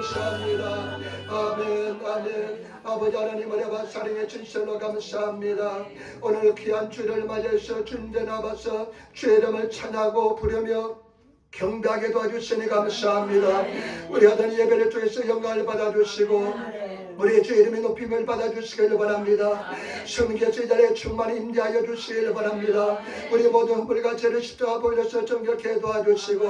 감사합니다. 아멘 아멘. 아버지 하나님 은혜와 사랑의 진실로 감사합니다. 오늘 귀한 주를 맞이해서 주님께 나와서 주의 이름을 찬양하고 부르며 경배하게 도와주시니 감사합니다. 우리 하던 예배를 통해서 영광을 받아주시고 우리 주 이름의 높임을 받아주시길 바랍니다. 성계의 자리에 충만히 임재하여 주시길 바랍니다. 우리 모든 허물과 죄를 십자가 보여서 정결케 도와주시고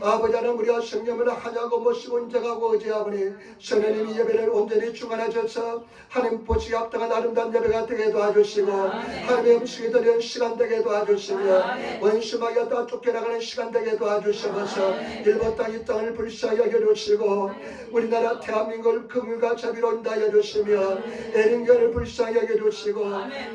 아버지 하나님 우리가 성령을 하냐고 모시고 인정하고 의지하오니 성령님이 예배를 온전히 충만하셔서 하나님 보시기 합당한 아름다운 예배가 되게 도와주시고 하나님의 음식이 드리는 시간 되게 도와주시며 원수마귀가 다 쫓겨나가는 시간 되게 도와주셔서 일본 땅 이 땅을 불쌍히 여겨주시고 우리나라 대한민국을 긍휼과 자비로 인도하여 주시며 애린교를 불쌍히 여겨주시고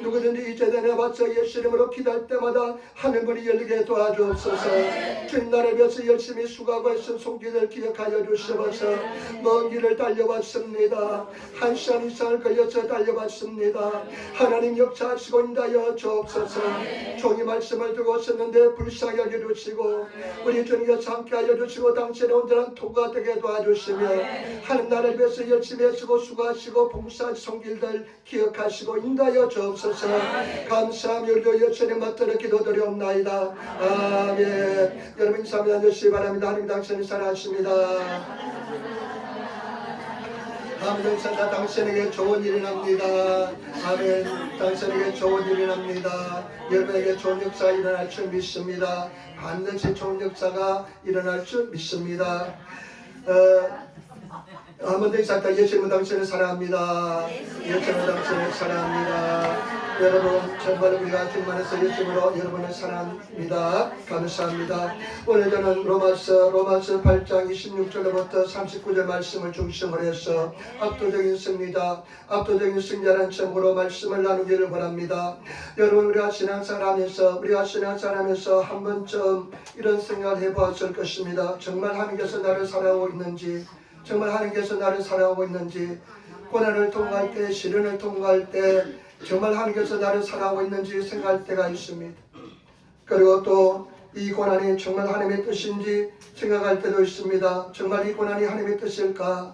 누구든지 이제전에 와서 예수 이름으로 기도할 때마다 하늘문이 열리게 도와주옵소서. 주님 나를 위해서 열심히 수고하고 있은 손길을 기억하여 주시옵소서. 먼 길을 달려왔습니다. 한 시간 이상을 걸려서 달려왔습니다. 하나님 역사하시고 인도하여 주옵소서. 종이 말씀을 두고 있었는데 불쌍히 여겨주시고 우리 주님께서 함께하여 주시고 당신의 온전한 통과 되게 도와주시며 하나님 나를 위해서 열심히 애쓰고 수고하시고 봉사한 손길들 기억하시고 인도하여 주옵소서. 감사하며 우리 예수님 맞들어 기도드리옵나이다. 아멘. 여러분 인사합니다. 앉으시기 바랍니다. 하나님 당신을 사랑하십니다. 아멘. 당신에게 좋은 일이 납니다. 아멘. 당신에게 좋은 일이 납니다. 여러분에게 좋은 역사가 일어날 줄 믿습니다. 반드시 좋은 역사가 일어날 줄 믿습니다. 한번 더 인사할까? 예수님은 당신을 사랑합니다. 예수님은 당신을 사랑합니다. 여러분 정말 우리가 주님 안에서 예수님으로 여러분을 사랑합니다. 감사합니다. 오늘 저는 로마서 8장 26절부터 39절 말씀을 중심으로 해서 압도적인 승리라는 제목으로 말씀을 나누기를 바랍니다. 여러분 우리가 신앙생활하면서 한 번쯤 이런 생각을 해보았을 것입니다. 정말 하나님께서 나를 사랑하고 있는지, 정말 하나님께서 나를 사랑하고 있는지, 고난을 통과할 때, 시련을 통과할 때 정말 하나님께서 나를 사랑하고 있는지 생각할 때가 있습니다. 그리고 또 이 고난이 정말 하나님의 뜻인지 생각할 때도 있습니다. 정말 이 고난이 하나님의 뜻일까?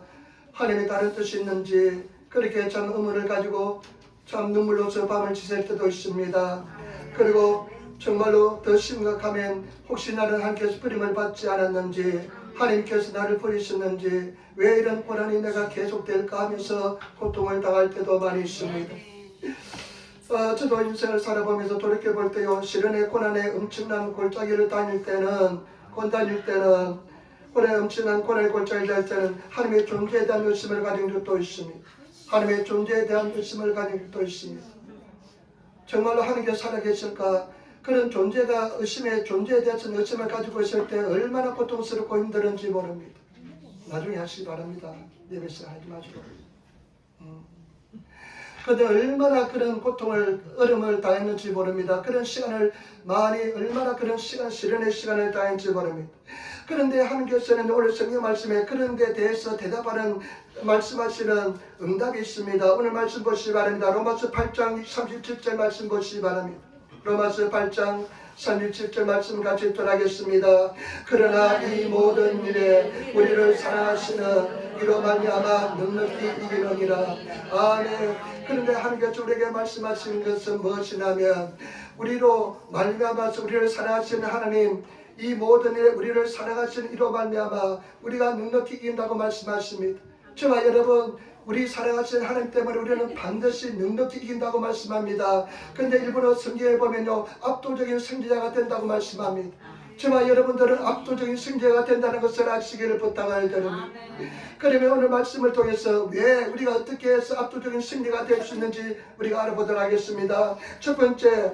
하나님의 다른 뜻이 있는지 그렇게 참 의문을 가지고 참 눈물로서 밤을 지샐 때도 있습니다. 그리고 정말로 더 심각하면 혹시 나는 하나님께서 버림을 받지 않았는지, 하나님께서 나를 버리셨는지, 왜 이런 고난이 내가 계속될까 하면서 고통을 당할 때도 많이 있습니다. 저도 인생을 살아보면서 돌이켜볼 때요, 시련의 고난의 엄청난 골짜기를 다닐 때는 엄청난 고난의 골짜기를 다닐 때는 하나님의 존재에 대한 의심을 가진 적도 있습니다. 하나님의 존재에 대한 의심을 가진 적도 있습니다. 정말로 하나님께서 살아계실까? 그런 의심의 존재에 대해서 의심을 가지고 있을 때 얼마나 고통스럽고 힘들은지 모릅니다. 나중에 하시기 바랍니다. 예배시간 하지 마시고. 그런데 얼마나 그런 고통을, 어려움을 당했는지 모릅니다. 그런 시간을 얼마나 그런 시련의 시간을 당했는지 모릅니다. 그런데 하나님께서는 오늘 성경 말씀에 그런 데 대해서 대답하는, 말씀하시는 응답이 있습니다. 오늘 말씀 보시기 바랍니다. 로마서 8장 37절 말씀 보시기 바랍니다. 로마서 8장 37절 말씀 같이 전하겠습니다. 그러나 이 모든 일에 우리를 사랑하시는 이로 말미암아 넉넉히 이기느니라. 아멘. 그런데 하나님께서 우리에게 말씀하시는 것은 무엇이냐면, 우리로 말미암아서 우리를 사랑하시는 하나님, 이 모든 일에 우리를 사랑하시는 이로 말미암아 우리가 넉넉히 이긴다고 말씀하십니다. 저와 여러분, 우리 사랑하시는 하나님 때문에 우리는 반드시 넉넉히 이긴다고 말씀합니다. 그런데 일부러 성경에 보면요, 압도적인 승리자가 된다고 말씀합니다. 저와 여러분들은 압도적인 승리자가 된다는 것을 아시기를 부탁을 드립니다. 그러면 오늘 말씀을 통해서 왜 우리가 어떻게 해서 압도적인 승리가 될 수 있는지 우리가 알아보도록 하겠습니다. 첫 번째,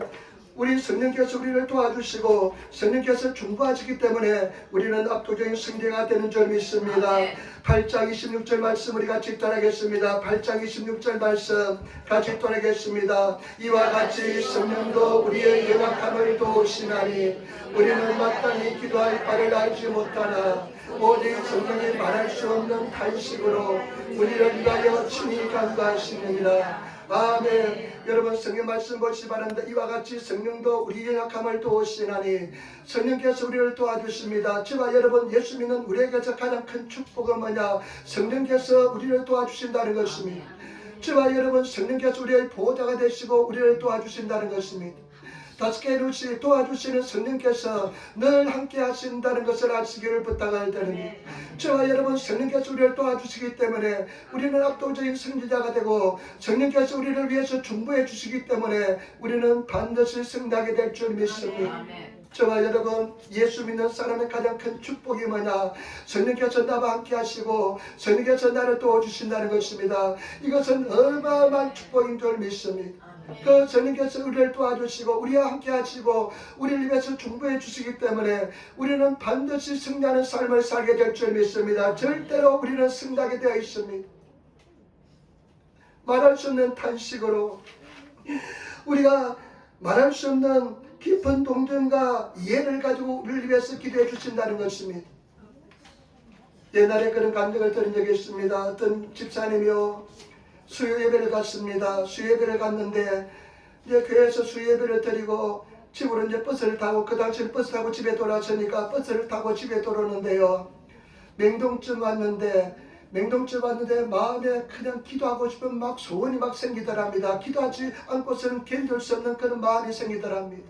우리 성령께서 우리를 도와주시고 성령께서 중보하시기 때문에 우리는 압도적인 승리가 되는 줄 믿습니다. 8장 26절 말씀 우리 같이 따라하겠습니다. 8장 26절 말씀 같이 따라하겠습니다. 이와 같이 성령도 우리의 연약함을 도우시나니 우리는 마땅히 기도할 바를 알지 못하나 오직 성령이 말할 수 없는 탄식으로 우리를 위하여 친히 간구하시느니라. 아멘. 여러분 성경 말씀 보시 바랍니다. 이와 같이 성령도 우리의 약함을 도우시나니 성령께서 우리를 도와주십니다. 저와 여러분 예수 믿는 우리에게서 가장 큰 축복은 뭐냐? 성령께서 우리를 도와주신다는 것입니다. 저와 여러분 성령께서 우리의 보호자가 되시고 우리를 도와주신다는 것입니다. 다스케 루시 도와주시는 성령께서 늘 함께 하신다는 것을 아시기를 부탁을 드립니다. 저와 여러분 성령께서 우리를 도와주시기 때문에 우리는 압도적인 승리자가 되고 성령께서 우리를 위해서 중보해 주시기 때문에 우리는 반드시 승리하게 될 줄 믿습니다. 저와 여러분 예수 믿는 사람의 가장 큰 축복이 뭐냐? 성령께서 나와 함께 하시고 성령께서 나를 도와주신다는 것입니다. 이것은 어마어마한 축복인 줄 믿습니다. 그 성령께서 우리를 도와주시고 우리와 함께 하시고 우리를 위해서 중보해 주시기 때문에 우리는 반드시 승리하는 삶을 살게 될 줄 믿습니다. 절대로 우리는 승리하게 되어 있습니다. 말할 수 없는 탄식으로 우리가 말할 수 없는 깊은 동정과 이해를 가지고 우리를 위해서 기도해 주신다는 것입니다. 옛날에 그런 감정을 들은 적이 있습니다. 어떤 집사님이요 수요 예배를 갔습니다. 수요 예배를 갔는데 이제 교회에서 수요 예배를 드리고 집으로 이제 버스를 타고 그 당시 버스 타고 집에 돌아서니까 버스를 타고 집에 돌아오는데요. 맹동쯤 왔는데 마음에 그냥 기도하고 싶은 막 소원이 막 생기더랍니다. 기도하지 않고서는 견딜 수 없는 그런 마음이 생기더랍니다.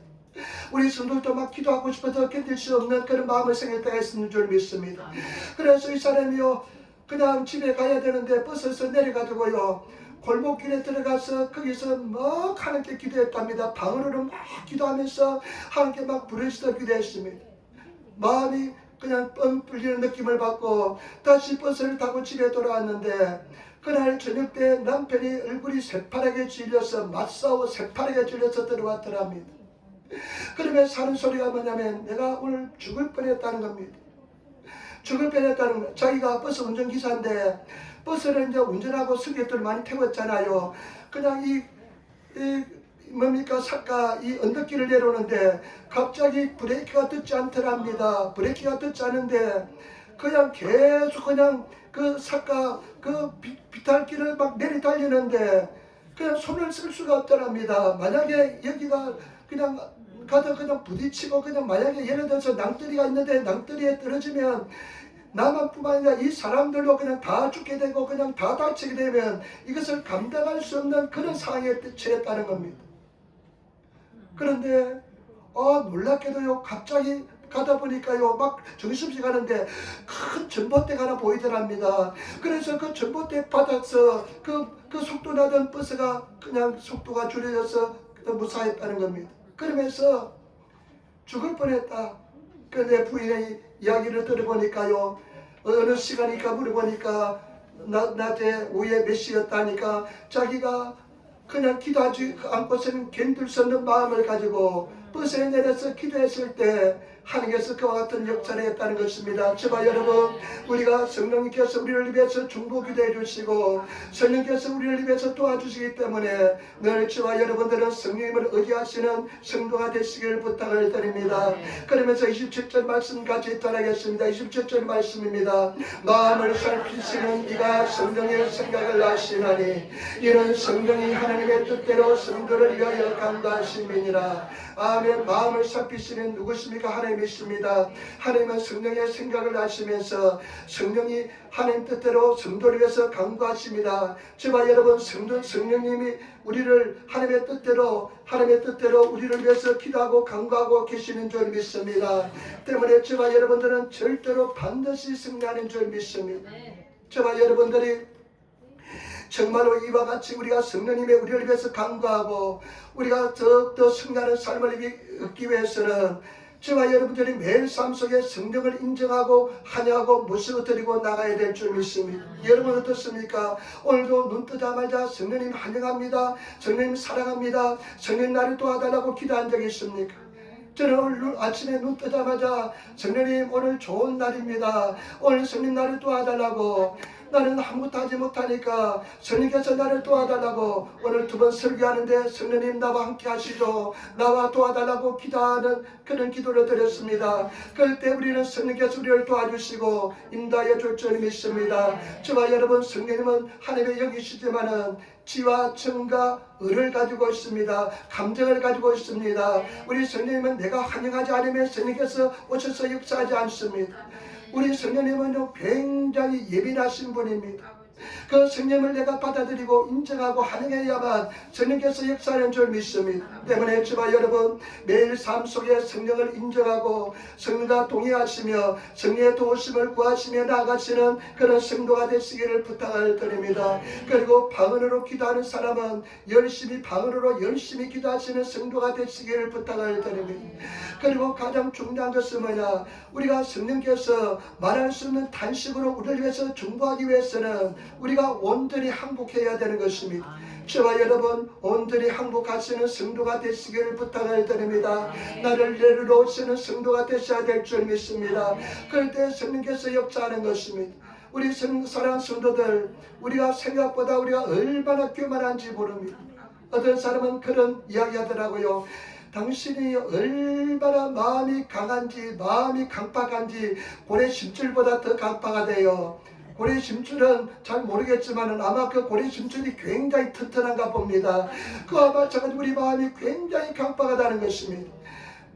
우리 성도들도 막 기도하고 싶어서 견딜 수 없는 그런 마음을 생길 때가 있는 줄 믿습니다. 그래서 이 사람이요 그냥 집에 가야 되는데 버스에서 내려가지고요 골목길에 들어가서 거기서 막 하나님께 기도했답니다. 방으로는 막 기도하면서 하나님께 막 부르짖어 기도했습니다. 마음이 그냥 뻥 뚫리는 느낌을 받고 다시 버스를 타고 집에 돌아왔는데 그날 저녁 때 남편이 얼굴이 새파랗게 질려서 맞싸워 새파랗게 질려서 들어왔더랍니다. 그러면서 하는 소리가 뭐냐면 내가 오늘 죽을 뻔했다는 겁니다. 죽을 뻔했다는 거. 자기가 버스 운전기사인데 버스를 이제 운전하고 승객들 많이 태웠잖아요. 그냥 이 뭡니까 삭가 이 언덕길을 내려오는데 갑자기 브레이크가 듣지 않더랍니다. 브레이크가 듣지 않은데 그냥 계속 그냥 그 삭가 그 비탈길을 막 내리달리는데 그냥 손을 쓸 수가 없더랍니다. 만약에 여기가 그냥 가다 그냥 부딪히고 그냥 만약에 예를 들어서 낭떠리가 있는데 낭떠리에 떨어지면 나만뿐만 아니라 이 사람들도 그냥 다 죽게 되고 그냥 다 다치게 되면 이것을 감당할 수 없는 그런 상황에 처했다는 겁니다. 그런데 놀랍게도요 갑자기 가다 보니까요 막 정신없이 가는데 큰 전봇대가 하나 보이더랍니다. 그래서 그 전봇대 바닥서 그 속도 나던 버스가 그냥 속도가 줄여져서 무사했다는 겁니다. 그러면서 죽을 뻔했다. 내 부인의 이야기를 들어보니까요 어느 시간이니까 물어보니까 낮에 오후에 몇 시였다니까 자기가 그냥 기도하지 않고서는 견딜 수 없는 마음을 가지고 버스에 내려서 기도했을 때 하나님께서 그와 같은 역사를 했다는 것입니다. 저와 여러분 우리가 성령님께서 우리를 위해서 중보 기도해 주시고 성령께서 우리를 위해서 도와주시기 때문에 늘 저와 여러분들은 성령님을 의지하시는 성도가 되시길 부탁을 드립니다. 그러면서 27절 말씀 같이 따라하겠습니다. 27절 말씀입니다. 마음을 살피시는 이가 성령의 생각을 아시나니 이는 성령이 하나님의 뜻대로 성도를 위하여 간구하심이니라. 아멘. 마음을 살피시는 누구십니까? 하나님이십니다. 하나님은 성령의 생각을 아시면서 성령이 하나님 뜻대로 성도를 위해서 간구하십니다. 저와 여러분 성령님이 우리를 하나님의 뜻대로 우리를 위해서 기도하고 간구하고 계시는 줄 믿습니다. 때문에 저와 여러분들은 절대로 반드시 승리하는 줄 믿습니다. 저와 여러분들이 정말로 이와 같이 우리가 성령님의 우리를 위해서 간구하고 우리가 더욱더 승리하는 삶을 얻기 위해서는 저와 여러분들이 매일 삶 속에 성령을 인정하고 환영하고 모셔드리고 나가야 될 줄 믿습니다. 여러분 어떻습니까? 오늘도 눈 뜨자마자 성령님 환영합니다. 성령님 사랑합니다. 성령님 나를 도와달라고 기도한 적이 있습니까? 저는 오늘 아침에 눈 뜨자마자 성령님 오늘 좋은 날입니다. 오늘 성령 나를 도와달라고 나는 아무것도 하지 못하니까 성령께서 나를 도와달라고 오늘 두 번 설교하는데 성령님 나와 함께 하시죠. 나와 도와달라고 기도하는 그런 기도를 드렸습니다. 그럴 때 우리는 성령께서 우리를 도와주시고 인도하여 줄 줄 믿습니다. 저와 여러분, 성령님은 하나님의 영이시지만은 지와 정과 의를 가지고 있습니다. 감정을 가지고 있습니다. 우리 성령님은 내가 환영하지 않으면 성령께서 오셔서 역사하지 않습니다. 우리 성령님은 굉장히 예민하신 분입니다. 그 성령을 내가 받아들이고 인정하고 환영해야만 성령께서 역사하는 줄 믿습니다. 때문에 저와 여러분, 매일 삶 속에 성령을 인정하고 성령과 동의하시며 성령의 도우심을 구하시며 나아가시는 그런 성도가 되시기를 부탁을 드립니다. 그리고 방언으로 기도하는 사람은 방언으로 열심히 기도하시는 성도가 되시기를 부탁을 드립니다. 그리고 가장 중요한 것은 뭐냐, 우리가 성령께서 말할 수 없는 단식으로 우리를 위해서 중보하기 위해서는 우리가 온전히 항복해야 되는 것입니다. 저와 여러분, 온전히 항복하시는 성도가 되시기를 부탁을 드립니다. 나를 내려놓으시는 성도가 되셔야 될 줄 믿습니다. 그럴 때 성령께서 역사하는 것입니다. 우리 사랑하는 성도들, 우리가 생각보다 우리가 얼마나 교만한지 모릅니다. 어떤 사람은 그런 이야기 하더라고요. 당신이 얼마나 마음이 강한지, 마음이 강팍한지 고래 심줄보다 더 강팍가 돼요. 고래 심줄은 잘 모르겠지만 아마 그 고래 심줄이 굉장히 튼튼한가 봅니다. 그와 마찬가지로 우리 마음이 굉장히 강팍하다는 것입니다.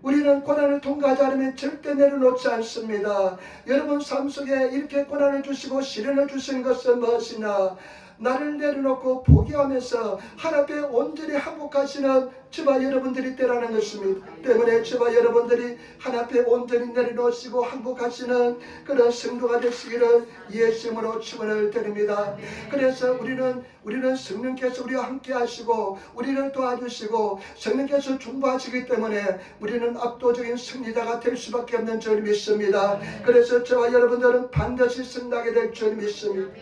우리는 고난을 통과하지 않으면 절대 내려놓지 않습니다. 여러분 삶 속에 이렇게 고난을 주시고 시련을 주시는 것은 무엇이냐, 나를 내려놓고 포기하면서 하나님께 온전히 항복하시는 저와 여러분들이 있다라는 것입니다. 때문에 저와 여러분들이 하나님께 온전히 내려놓으시고 항복하시는 그런 성도가 되시기를 예수님으로 축원을 드립니다. 그래서 우리는 성령께서 우리와 함께 하시고 우리를 도와주시고 성령께서 중보하시기 때문에 우리는 압도적인 승리자가 될 수밖에 없는 줄 믿습니다. 그래서 저와 여러분들은 반드시 승리하게 될 줄 믿습니다.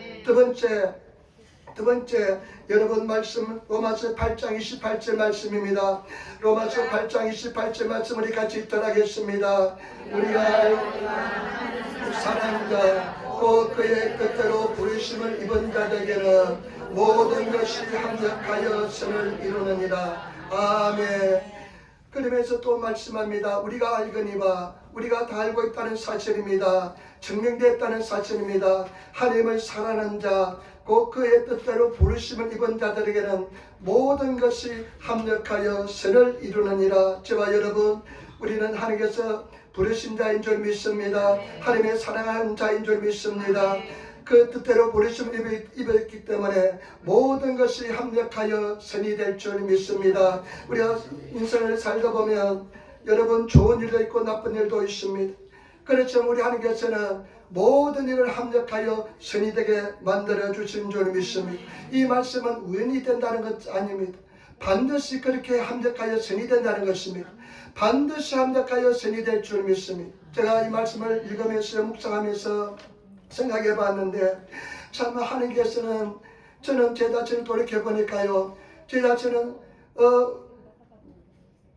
두 번째 여러분 말씀 로마서 8장 28절 말씀입니다. 로마서 8장 28절 말씀 우리 같이 읽도록 하겠습니다. 우리가 사랑과 또 그의 뜻대로 부르심을 입은 자들에게는 모든 것이 합력하여 선을 이루느니라. 아멘. 그러면서 또 말씀합니다. 우리가 알거니와 우리가 다 알고 있다는 사실입니다. 증명되었다는 사실입니다. 하나님을 사랑하는 자, 곧 그의 뜻대로 부르심을 입은 자들에게는 모든 것이 합력하여 선을 이루느니라. 저와 여러분, 우리는 하나님께서 부르신 자인 줄 믿습니다. 하나님의 사랑하는 자인 줄 믿습니다. 그 뜻대로 부르심을 입었기 때문에 모든 것이 합력하여 선이 될 줄 믿습니다. 우리가 인생을 살다 보면 여러분 좋은 일도 있고 나쁜 일도 있습니다. 그렇지만 우리 하나님께서는 모든 일을 합력하여 선이 되게 만들어 주신 줄 믿습니다. 이 말씀은 우연히 된다는 것 아닙니다. 반드시 그렇게 합력하여 선이 된다는 것입니다. 반드시 합력하여 선이 될 줄 믿습니다. 제가 이 말씀을 읽으면서 묵상하면서 생각해 봤는데 참 하나님께서는 저는 제 자신을 돌이켜 보니까요, 제 자신은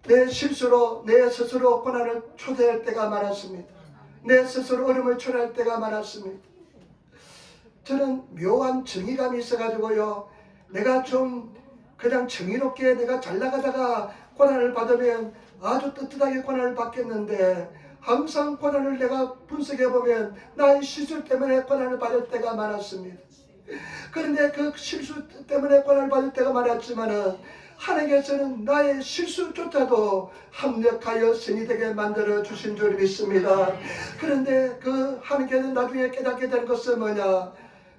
내 실수로 내 스스로 고난을 초대할 때가 많았습니다. 내 스스로 어려움을 초래할 때가 많았습니다. 저는 묘한 정의감이 있어가지고요, 내가 좀 그냥 정의롭게 내가 잘 나가다가 고난을 받으면 아주 떳떳하게 고난을 받겠는데, 항상 고난을 내가 분석해보면 나의 실수 때문에 고난을 받을 때가 많았습니다. 그런데 그 실수 때문에 고난을 받을 때가 많았지만은 하나님께서는 나의 실수조차도 합력하여 선이 되게 만들어 주신 줄 믿습니다. 그런데 그 하나님께서 나중에 깨닫게 되는 것은 뭐냐,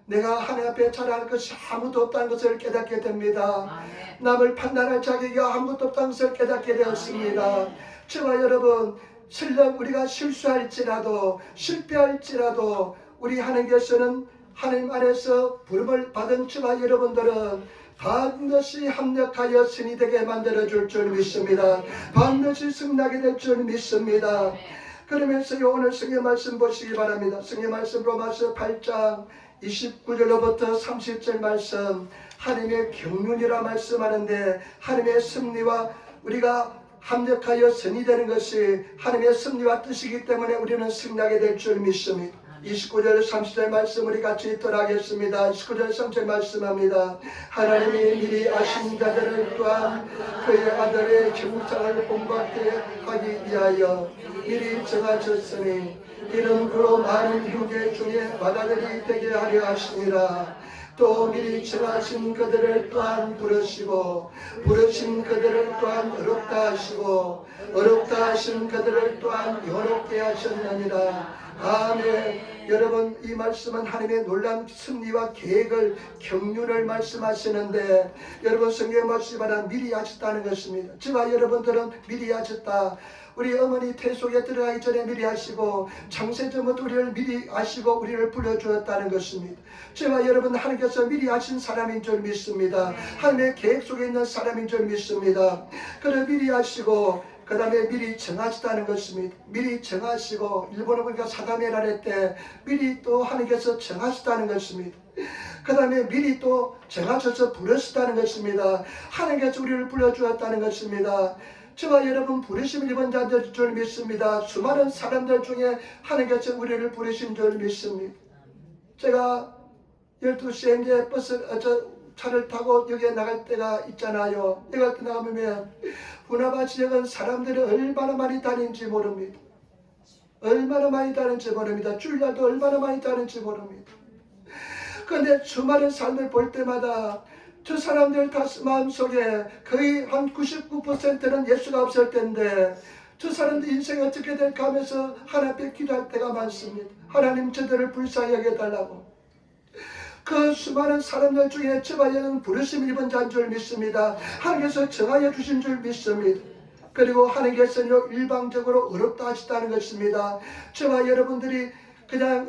내가 하나님 앞에 잘할 것이 아무도 없다는 것을 깨닫게 됩니다. 남을 판단할 자격이 아무것도 없다는 것을 깨닫게 되었습니다. 저와 여러분, 설령 우리가 실수할지라도 실패할지라도 우리 하나님께서는 하나님 안에서 부름을 받은 저와 여러분들은 반드시 합력하여 선이 되게 만들어줄 줄 믿습니다. 반드시 승리하게 될 줄 믿습니다. 그러면서 오늘 성경 말씀 보시기 바랍니다. 성경 말씀 로마서 8장 29절로부터 30절 말씀, 하나님의 경륜이라 말씀하는데 하나님의 섭리와 우리가 합력하여 선이 되는 것이 하나님의 섭리와 뜻이기 때문에 우리는 승리하게 될 줄 믿습니다. 29절 30절 말씀 우리 같이 읽도록 하겠습니다. 29절 30절 말씀합니다. 하나님이 미리 아신 자들을 또한 그의 아들의 형상을 본받게 하기 위하여 미리 정하셨으니 이는 그로 많은 형제 중에 맏아들이 되게 하려 하심이라. 또 미리 정하신 그들을 또한 부르시고 부르신 그들을 또한 어렵다 하시고 어렵다 하신 그들을 또한 영롭게 하셨느니라. 아멘. 여러분, 이 말씀은 하나님의 놀라운 승리와 계획을 경륜을 말씀하시는데, 여러분 성경에 말씀하는 미리 하셨다는 것입니다. 저와 여러분들은 미리 하셨다. 우리 어머니 태 속에 들어가기 전에 미리 하시고 창세전부터 우리를 미리 아시고 우리를 불러주었다는 것입니다. 저와 여러분 하나님께서 미리 하신 사람인 줄 믿습니다. 하나님의 계획 속에 있는 사람인 줄 믿습니다. 그를 미리 하시고 그 다음에 미리 정하시다는 것입니다. 미리 정하시고, 일본어 보니까 사다메라레 때 미리 또 하나님께서 정하시다는 것입니다. 그 다음에 미리 또 정하셔서 부르시다는 것입니다. 하나님께서 우리를 불러주었다는 것입니다. 저와 여러분 부르심을 입은 자들 줄 믿습니다. 수많은 사람들 중에 하나님께서 우리를 부르신 줄 믿습니다. 제가 12시에 이제 차를 타고 여기에 나갈 때가 있잖아요. 여기 때 나가면 분화바 지역은 사람들이 얼마나 많이 다니는지 모릅니다. 얼마나 많이 다니는지 모릅니다. 주일날도 얼마나 많이 다니는지 모릅니다. 그런데 수많은 삶을 볼 때마다 저 사람들 마음속에 거의 한 99%는 예수가 없을 텐데 저 사람들 인생이 어떻게 될까 하면서 하나님 앞에 기도할 때가 많습니다. 하나님 저들을 불쌍히 여겨달라고. 그 수많은 사람들 중에 저와 여러분 부르심을 입은 자인 줄 믿습니다. 하나님께서 정하여 주신 줄 믿습니다. 그리고 하나님께서는 일방적으로 어렵다 하시다는 것입니다. 저와 여러분들이 그냥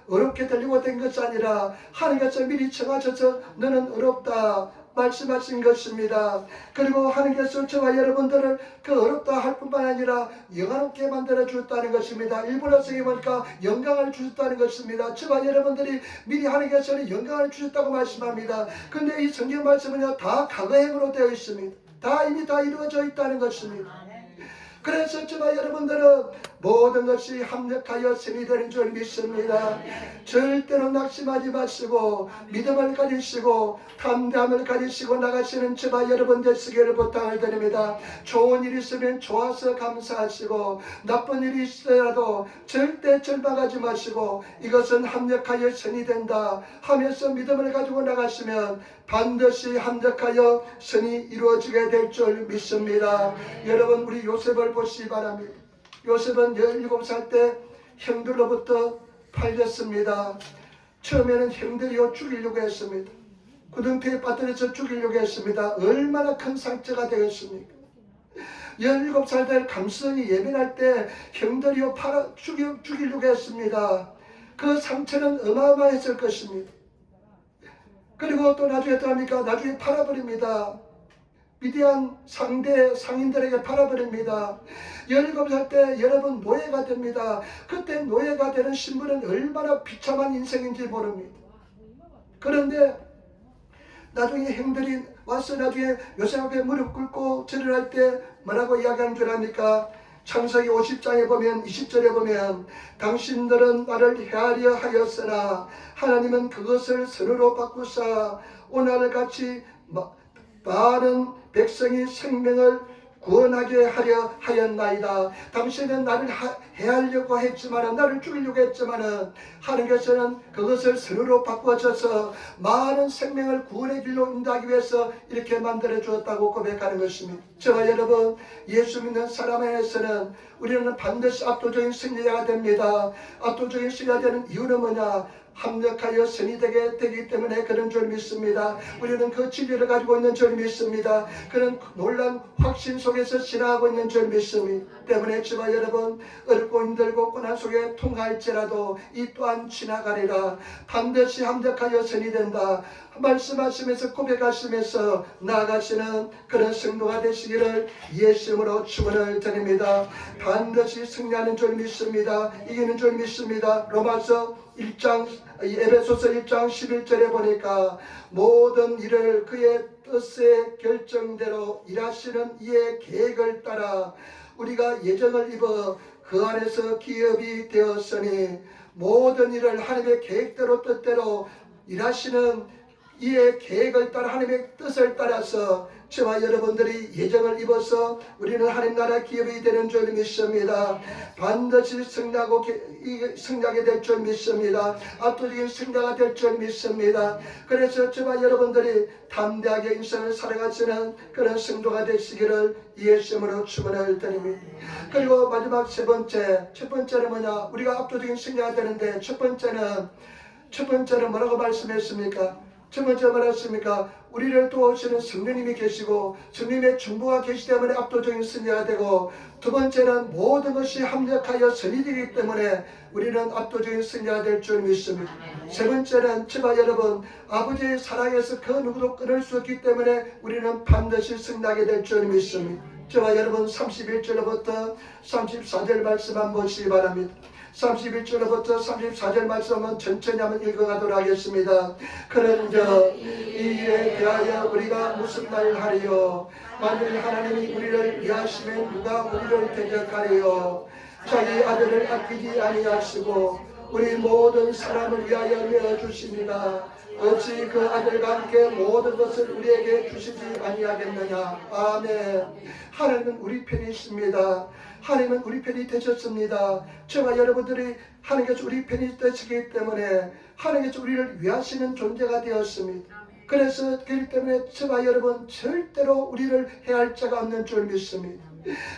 어렵게 들리고 된 것이 아니라 하나님께서 미리 정하셔서 너는 어렵다 말씀하신 것입니다. 그리고 하나님께서 저와 여러분들을 그 어렵다 할 뿐만 아니라 영화롭게 만들어 주었다는 것입니다. 일본어 성에 보니까 영광을 주셨다는 것입니다. 저와 여러분들이 미리 하나님께서 영광을 주셨다고 말씀합니다. 그런데 이 성경 말씀은요 다 과거행으로 되어 있습니다. 다 이미 다 이루어져 있다는 것입니다. 그래서 저와 여러분들은 모든 것이 합력하여 승리 되는 줄 믿습니다. 절대로 낙심하지 마시고 믿음을 가지시고 담대함을 가지시고 나가시는 저와 여러분 되시기를 부탁을 드립니다. 좋은 일이 있으면 좋아서 감사하시고 나쁜 일이 있어도 절대 절망하지 마시고 이것은 합력하여 선이 된다 하면서 믿음을 가지고 나가시면 반드시 합력하여 선이 이루어지게 될 줄 믿습니다. 여러분 우리 요셉을 보시기 바랍니다. 요셉은 17살 때 형들로부터 팔렸습니다. 처음에는 형들이요 죽이려고 했습니다. 구덩텅이에 빠뜨려서 죽이려고 했습니다. 얼마나 큰 상처가 되었습니까? 17살 때 감성이 예민할 때 형들이요 죽이려고 했습니다. 그 상처는 어마어마했을 것입니다. 그리고 또 나중에 어떡합니까? 나중에 팔아버립니다. 미디안 상인들에게 팔아버립니다. 17살 때 여러분 노예가 됩니다. 그때 노예가 되는 신분은 얼마나 비참한 인생인지 모릅니다. 그런데 나중에 형들이 와서 나중에 요셉 앞에 무릎 꿇고 절을 할 때 뭐라고 이야기하는 줄 압니까? 창세기 50장에 보면 20절에 보면 당신들은 나를 헤아려 하였으나 하나님은 그것을 선으로 바꾸사 오늘 같이 많은 백성이 생명을 구원하게 하려 하였나이다. 당신은 나를 해하려고 했지만 나를 죽이려고 했지만 하나님께서는 그것을 선으로 바꿔줘서 많은 생명을 구원의 길로 인도하기 위해서 이렇게 만들어 주었다고 고백하는 것입니다. 저와 여러분 예수 믿는 사람 안에서는 우리는 반드시 압도적인 승리자가 됩니다. 압도적인 승리가 되는 이유는 뭐냐? 합력하여 선이 되기 때문에 그런 줄 믿습니다. 우리는 그 진리를 가지고 있는 줄 믿습니다. 그런 놀란 확신 속에서 지나가고 있는 줄 믿습니다. 때문에 저와 여러분 어렵고 힘들고 고난 속에 통할지라도 이 또한 지나가리라. 반드시 합력하여 선이 된다 말씀하시면서 고백하시면서 나아가시는 그런 성도가 되시기를 예수님으로 축원을 드립니다. 반드시 승리하는 줄 믿습니다. 이기는 줄 믿습니다. 로마서 1장 에베소서 1장 11절에 보니까 모든 일을 그의 뜻의 결정대로 일하시는 이의 계획을 따라 우리가 예정을 입어 그 안에서 기업이 되었으니 모든 일을 하나님의 계획대로 뜻대로 일하시는 이의 계획을 따라 하나님의 뜻을 따라서 저와 여러분들이 예정을 입어서 우리는 하나님 나라 기업이 되는 줄 믿습니다. 반드시 승리하게 될 줄 믿습니다. 압도적인 승자가 될 줄 믿습니다. 그래서 저와 여러분들이 담대하게 인생을 살아가시는 그런 승도가 되시기를 예수님으로 축원을 드립니다. 그리고 마지막 첫 번째는 뭐냐? 우리가 압도적인 승자가 되는데 첫 번째는 뭐라고 말씀했습니까? 첫 번째 말했습니까? 우리를 도우시는 성령님이 계시고 성령님의 중보가 계시기 때문에 압도적인 승리가 되고, 두 번째는 모든 것이 합력하여 선이 되기 때문에 우리는 압도적인 승리가 될 줄 믿습니다. 세 번째는 저와 여러분 아버지의 사랑에서 그 누구도 끊을 수 없기 때문에 우리는 반드시 승리하게 될 줄 믿습니다. 저와 여러분 31절부터 34절 말씀 한번 보시기 바랍니다. 31절부터 34절 말씀은 천천히 한번 읽어가도록 하겠습니다. 그런즉 이에 대하여 우리가 무슨 말을 하리요? 만일 하나님이 우리를 위하시면 누가 우리를 대적하리요? 자기 아들을 아끼지 아니하시고 우리 모든 사람을 위하여 내어주시니가 어찌 그 아들과 함께 모든 것을 우리에게 주시지 아니하겠느냐. 아멘. 하나님은 우리 편이십니다. 하나님은 우리 편이 되셨습니다. 저와 여러분들이 하나님께서 우리 편이 되시기 때문에 하나님께서 우리를 위하시는 존재가 되었습니다. 그래서 그렇기 때문에 저와 여러분 절대로 우리를 해할 자가 없는 줄 믿습니다.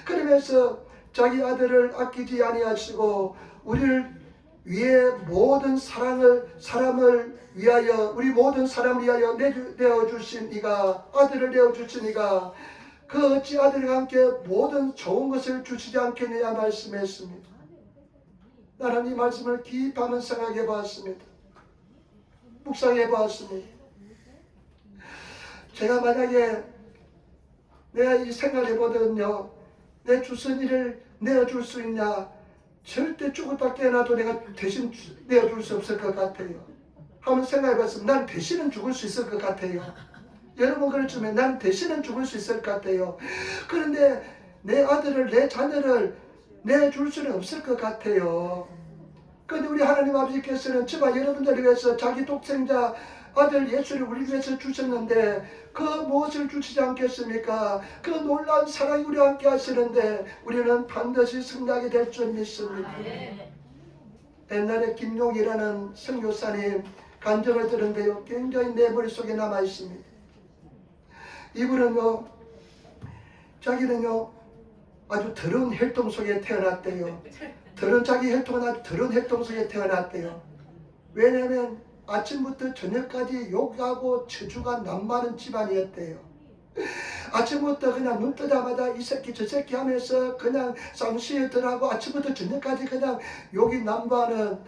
그러면서 자기 아들을 아끼지 아니하시고 우리를 위해 모든 사람을 위하여 우리 모든 사람을 위하여 내어주신 이가, 아들을 내어주신 이가 그 어찌 아들과 함께 모든 좋은 것을 주시지 않겠느냐 말씀했습니다. 나는 이 말씀을 깊이 한번 생각해 보았습니다. 묵상해 보았습니다. 제가 만약에 내가 이 생각해 보거든요, 내 주선이를 내어줄 수 있냐? 절대 죽었다 깨어나도 내가 대신 내어줄 수 없을 것 같아요. 한번 생각해 봤습니다. 난 대신은 죽을 수 있을 것 같아요. 여러분 그렇지만 난 대신은 죽을 수 있을 것 같아요. 그런데 내 아들을, 내 자녀를 내줄 수는 없을 것 같아요. 그런데 우리 하나님 아버지께서는 저와 여러분들을 위해서 자기 독생자 아들 예수를 우리 위해서 주셨는데 그 무엇을 주시지 않겠습니까? 그 놀라운 사랑이 우리와 함께 하시는데 우리는 반드시 승리하게 될 줄 믿습니다. 옛날에 김용이라는 선교사님 간증을 들은데요, 굉장히 내 머릿속에 남아 있습니다. 이분은요, 자기는요 아주 더러운 혈통 속에 태어났대요. 자기 혈통은 아주 더러운 혈통 속에 태어났대요. 왜냐하면 아침부터 저녁까지 욕하고 저주가 남많은 집안이었대요. 아침부터 그냥 눈 뜨자마자 이 새끼 저 새끼 하면서 그냥 쌍시들하고 아침부터 저녁까지 그냥 욕이 남많은,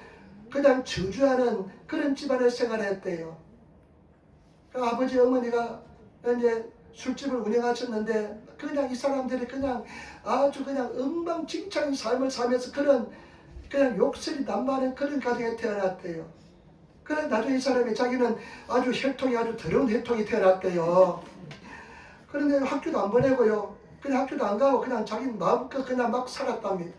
그냥 저주하는 그런 집안에 생활했대요. 아버지 어머니가 이제 술집을 운영하셨는데 그냥 이 사람들이 그냥 아주 그냥 엉망진창인 삶을 살면서 그냥 욕설이 남많은 그런 가정에 태어났대요. 그래 나중에 이 사람이 자기는 아주 혈통이 아주 더러운 혈통이 태어났대요. 그런데 학교도 안 보내고요, 그냥 학교도 안 가고 그냥 자기 마음껏 그냥 막 살았답니다.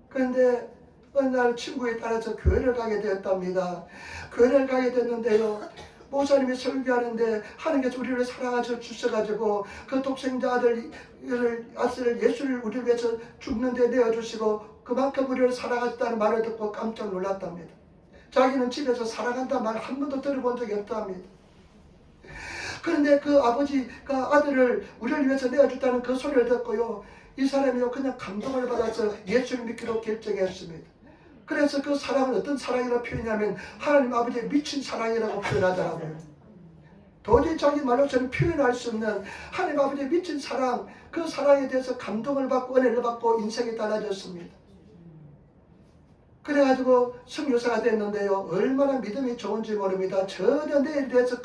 그런데 어느 날 친구에 따라서 교회를 가게 되었답니다. 교회를 가게 됐는데요, 목사님이 설교하는데 하나님께서 우리를 사랑하셔 주셔가지고 그 독생자 아들 예수를 우리를 위해서 죽는데 내어주시고 그만큼 우리를 사랑하셨다는 말을 듣고 깜짝 놀랐답니다. 자기는 집에서 사랑한다는 말 한 번도 들어본 적이 없답니다. 그런데 그 아버지가 아들을 우리를 위해서 내어줬다는 그 소리를 듣고요, 이 사람이요 그냥 감동을 받아서 예수를 믿기로 결정했습니다. 그래서 그 사랑은 어떤 사랑이라고 표현하냐면 하나님 아버지의 미친 사랑이라고 표현하더라고요. 도저히 자기 말로서는 표현할 수 없는 하나님 아버지의 미친 사랑, 그 사랑에 대해서 감동을 받고 은혜를 받고 인생이 달라졌습니다. 그래가지고 선교사가 됐는데요, 얼마나 믿음이 좋은지 모릅니다. 전혀 내일에 대해서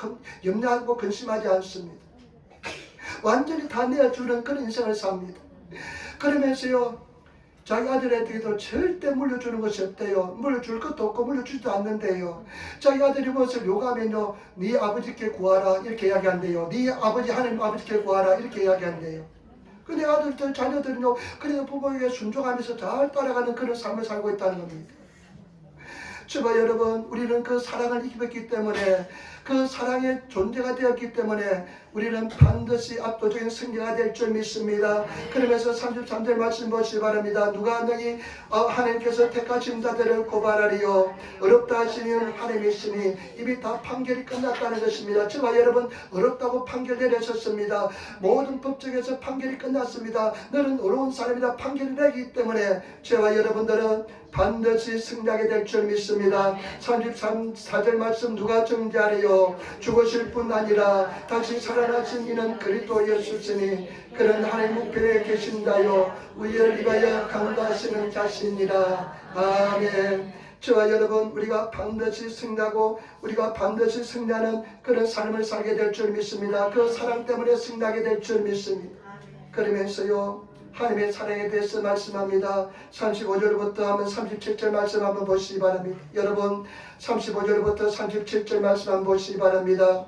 염려하고 근심하지 않습니다. 완전히 다 내어주는 그런 인생을 삽니다. 그러면서요 자기 아들에게도 절대 물려주는 것이 없대요. 물려줄 것도 없고 물려주지도 않는데요. 자기 아들이 무엇을 요구하면요, 네 아버지께 구하라 이렇게 이야기한대요. 네 아버지 하나님 아버지께 구하라 이렇게 이야기한대요. 근데 아들들 자녀들은요 그래도 부모에게 순종하면서 잘 따라가는 그런 삶을 살고 있다는 겁니다. 주여 여러분, 우리는 그 사랑을 입었기 때문에, 그 사랑의 존재가 되었기 때문에 우리는 반드시 압도적인 승리가 될 줄 믿습니다. 그러면서 33절 말씀 보시기 바랍니다. 누가 너희 하나님께서 택하신 자들을 고발하리요 어렵다 하시면 하나님이시니 이미 다 판결이 끝났다는 것입니다. 저와 여러분, 어렵다고 판결 내리셨습니다. 모든 법정에서 판결이 끝났습니다. 너는 어려운 사람이다 판결이 내기 때문에 저와 여러분들은 반드시 승리하게 될 줄 믿습니다. 33절 말씀 누가 정죄하리요 죽으실 뿐 아니라 다시 살아나신 이는 그리스도 예수시니 그는 하나님 우편에 계신다요 우리를 위하여 강구하시는 자신이라. 아멘. 저와 여러분, 우리가 반드시 승리하고 우리가 반드시 승리하는 그런 삶을 살게 될 줄 믿습니다. 그 사랑 때문에 승리하게 될 줄 믿습니다. 그러면서요, 하나님의 사랑에 대해서 말씀합니다. 35절부터 하면 37절 말씀 한번 보시기 바랍니다. 여러분, 35절부터 37절 말씀 한번 보시기 바랍니다.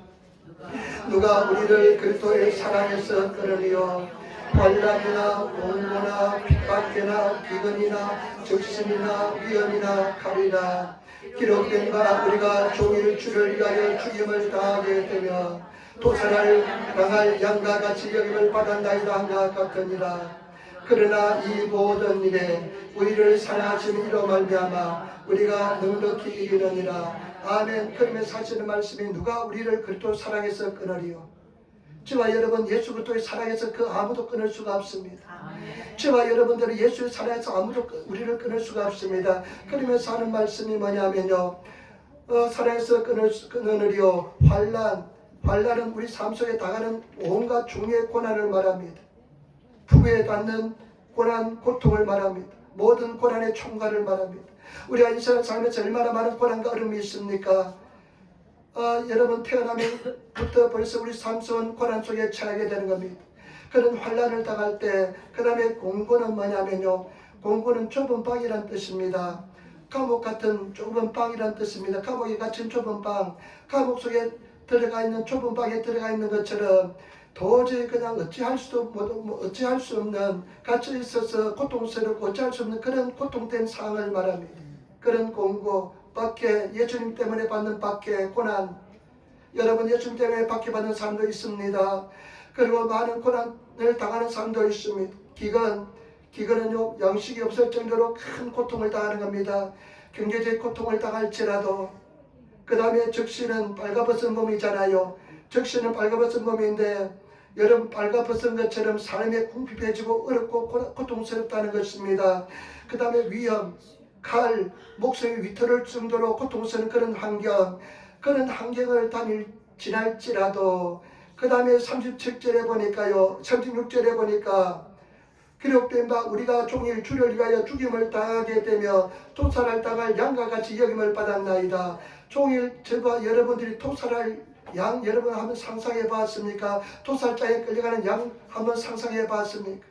누가 우리를 그리스도의 사랑에서 끊으리요 환난이나 공고나 핍박이나 기근이나 적신이나 위험이나 칼이나 기록된 바 우리가 종일 주를 위하여 죽임을 당하게 되며 도살을 당할 양과 같이 여김을 받았나이다 한과 같으니라. 그러나 이 모든 일에 우리를 사랑하신 이로 말미암아 우리가 넉넉히 이기느니라. 아멘. 그러면서 하시는 말씀이 누가 우리를 그리스도 사랑해서 끊으리요. 저와 여러분, 예수 그리스도의 사랑에서 그 아무도 끊을 수가 없습니다. 저와 여러분들은 예수의 사랑에서 아무도 우리를 끊을 수가 없습니다. 그러면서 하는 말씀이 뭐냐면요, 사랑에서 끊으리요 환난은 우리 삶 속에 당하는 온갖 종류의 고난을 말합니다. 부부에 닿는 고난, 고통을 말합니다. 모든 고난의 총괄을 말합니다. 우리가 인생을 살면서 얼마나 많은 고난과 어려움이 있습니까? 여러분, 태어나면부터 벌써 우리 삶 속은 고난 속에 처하게 되는 겁니다. 그런 환난을 당할 때, 그 다음에 공고는 뭐냐면요, 공고는 좁은 방이란 뜻입니다. 감옥 같은 좁은 방이란 뜻입니다. 감옥이 갇힌 좁은 방, 감옥 속에 들어가 있는 좁은 방에 들어가 있는 것처럼 도저히 그냥 어찌할 수 없는, 갇혀 있어서 고통스럽고 어찌할 수 없는 그런 고통된 상황을 말합니다. 그런 공고, 박해, 예수님 때문에 받는 박해, 고난, 여러분 예수님 때문에 박해받는 사람도 있습니다. 그리고 많은 고난을 당하는 사람도 있습니다. 기근은요, 양식이 없을 정도로 큰 고통을 당하는 겁니다. 경제적 고통을 당할지라도. 그 다음에 적신은 빨가벗은 몸이잖아요. 적신은 빨가벗은 몸인데 여러분, 빨가벗은 것처럼 삶이 궁핍해지고 어렵고 고통스럽다는 것입니다. 그 다음에 위험, 칼, 목숨이 위태로울 정도로 고통스러운 그런 환경을 지날지라도 그 다음에 37절에 보니까요, 36절에 보니까 기록된 바 우리가 종일 주를 위하여 죽임을 당하게 되며 토살을 당할 양과 같이 여김을 받았나이다. 종일 저와 여러분들이 토살할 양 여러분 한번 상상해 봤습니까? 토살장에 끌려가는 양 한번 상상해 봤습니까?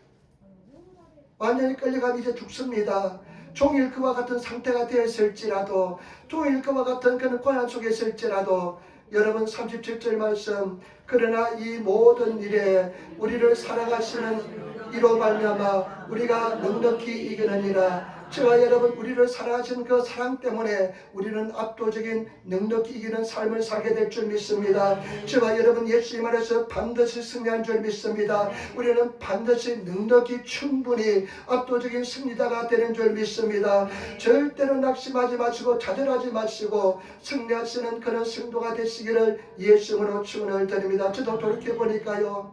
완전히 끌려가면 이제 죽습니다. 종일 그와 같은 상태가 되었을지라도, 종일 그와 같은 그런 고난 속에 있을지라도, 여러분 37절 말씀, 그러나 이 모든 일에 우리를 사랑하시는 이로 말미암아 우리가 넉넉히 이기느니라. 저와 여러분, 우리를 사랑하시는 그 사랑 때문에 우리는 압도적인 넉넉히 이기는 삶을 살게 될 줄 믿습니다. 저와 여러분, 예수님 안에서 반드시 승리한 줄 믿습니다. 우리는 반드시 넉넉히 충분히 압도적인 승리자가 되는 줄 믿습니다. 절대로 낙심하지 마시고 좌절하지 마시고 승리하시는 그런 성도가 되시기를 예수님으로 축원을 드립니다. 저도 돌이켜보니까요,